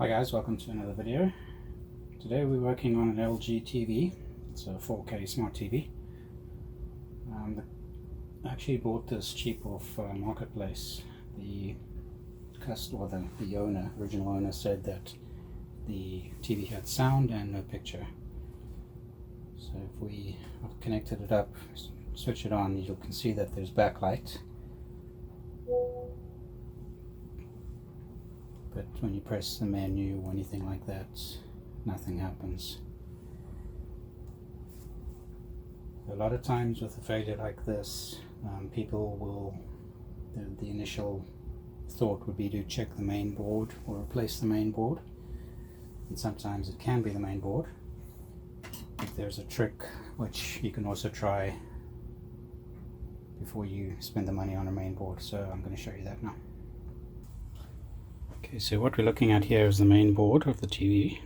Hi guys, welcome to another video. Today we're working on an LG TV. It's a 4K smart TV. I actually bought this cheap off Marketplace. The original owner said that the TV had sound and no picture. So if we have connected it up, switch it on, you can see that there's backlight. But when you press the menu or anything like that, nothing happens. A lot of times with a failure like this, people will, the initial thought would be to check the main board or replace the main board. And sometimes it can be the main board. If there's a trick which you can also try before you spend the money on a main board, so I'm going to show you that now. Okay, so what we're looking at here is the main board of the TV.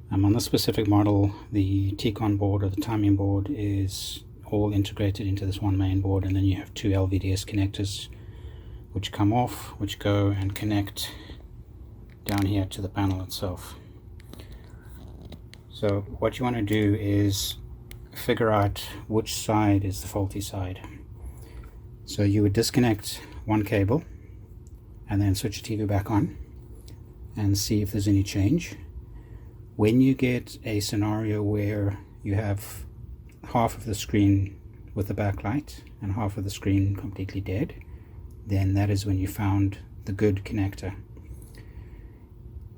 On this specific model, the T-Con board or the timing board is all integrated into this one main board, and then you have two LVDS connectors which come off, which go and connect down here to the panel itself. So what you want to do is figure out which side is the faulty side. So you would disconnect one cable and then switch the TV back on and see if there's any change. When you get a scenario where you have half of the screen with the backlight and half of the screen completely dead, then that is when you found the good connector.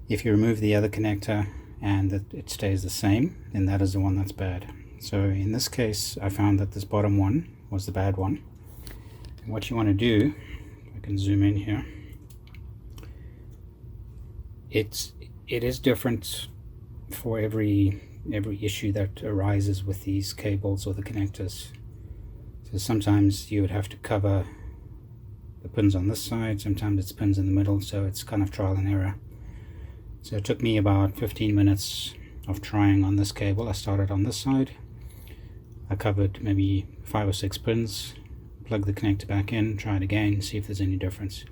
If you remove the other connector and it stays the same, then that is the one that's bad. So in this case, I found that this bottom one was the bad one. And what you want to do, I can zoom in here, it is different for every issue that arises with these cables or the connectors. So sometimes you would have to cover the pins on this side, sometimes it's pins in the middle, so it's kind of trial and error. So it took me about 15 minutes of trying on this cable. I started on this side, I covered maybe 5 or 6 pins, plug the connector back in, try it again, see if there's any difference.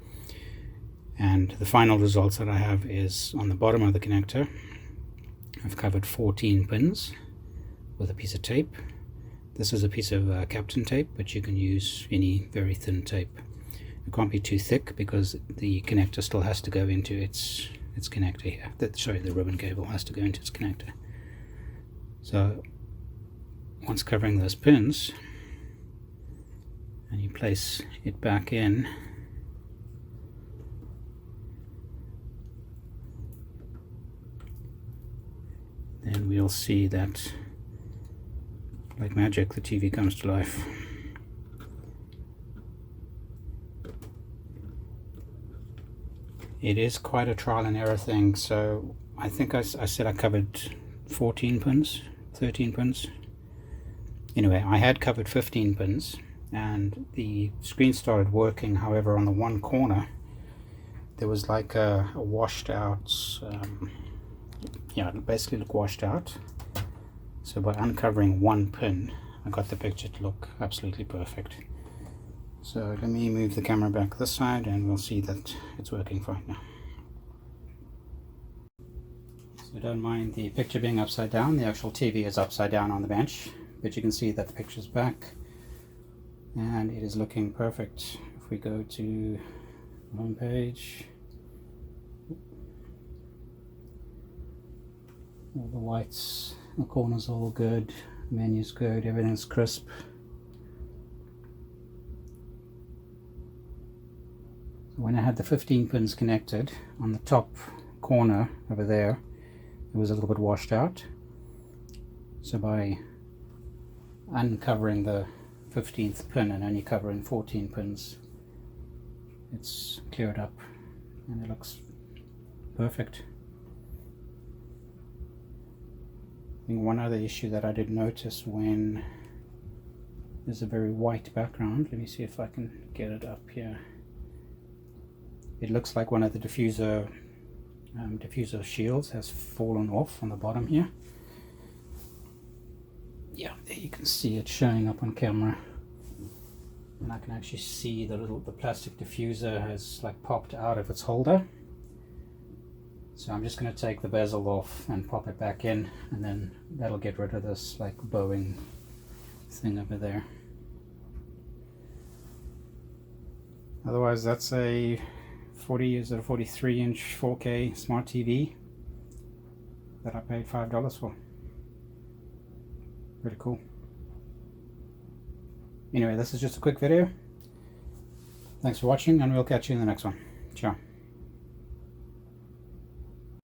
And the final results that I have is on the bottom of the connector. I've covered 14 pins with a piece of tape. This is a piece of Kapton tape, but you can use any very thin tape. It can't be too thick because the connector still has to go into its connector here. The ribbon cable has to go into its connector. So once covering those pins, and you place it back in, then we'll see that, like magic, the TV comes to life. It is quite a trial and error thing, so I think I said I covered 14 pins, 13 pins. Anyway, I had covered 15 pins and the screen started working. However, on the one corner there was like a washed out, it basically looked washed out. So by uncovering one pin, I got the picture to look absolutely perfect. So let me move the camera back this side and we'll see that it's working fine now. So don't mind the picture being upside down. The actual TV is upside down on the bench, but you can see that the picture's back and it is looking perfect. If we go to home page, all the whites, the corners are all good, menu's good, everything's crisp. When I had the 15 pins connected, on the top corner over there, it was a little bit washed out. So by uncovering the 15th pin and only covering 14 pins, it's cleared up and it looks perfect. I think one other issue that I did notice, when there's a very white background, let me see if I can get it up here. It looks like one of the diffuser shields has fallen off on the bottom here. Yeah, there you can see it showing up on camera. And I can actually see the plastic diffuser has like popped out of its holder. So I'm just going to take the bezel off and pop it back in, and then that'll get rid of this like bowing thing over there. Otherwise, that's a 43-inch 4K smart TV that I paid $5 for. Pretty cool. Anyway, this is just a quick video. Thanks for watching, and we'll catch you in the next one. Ciao.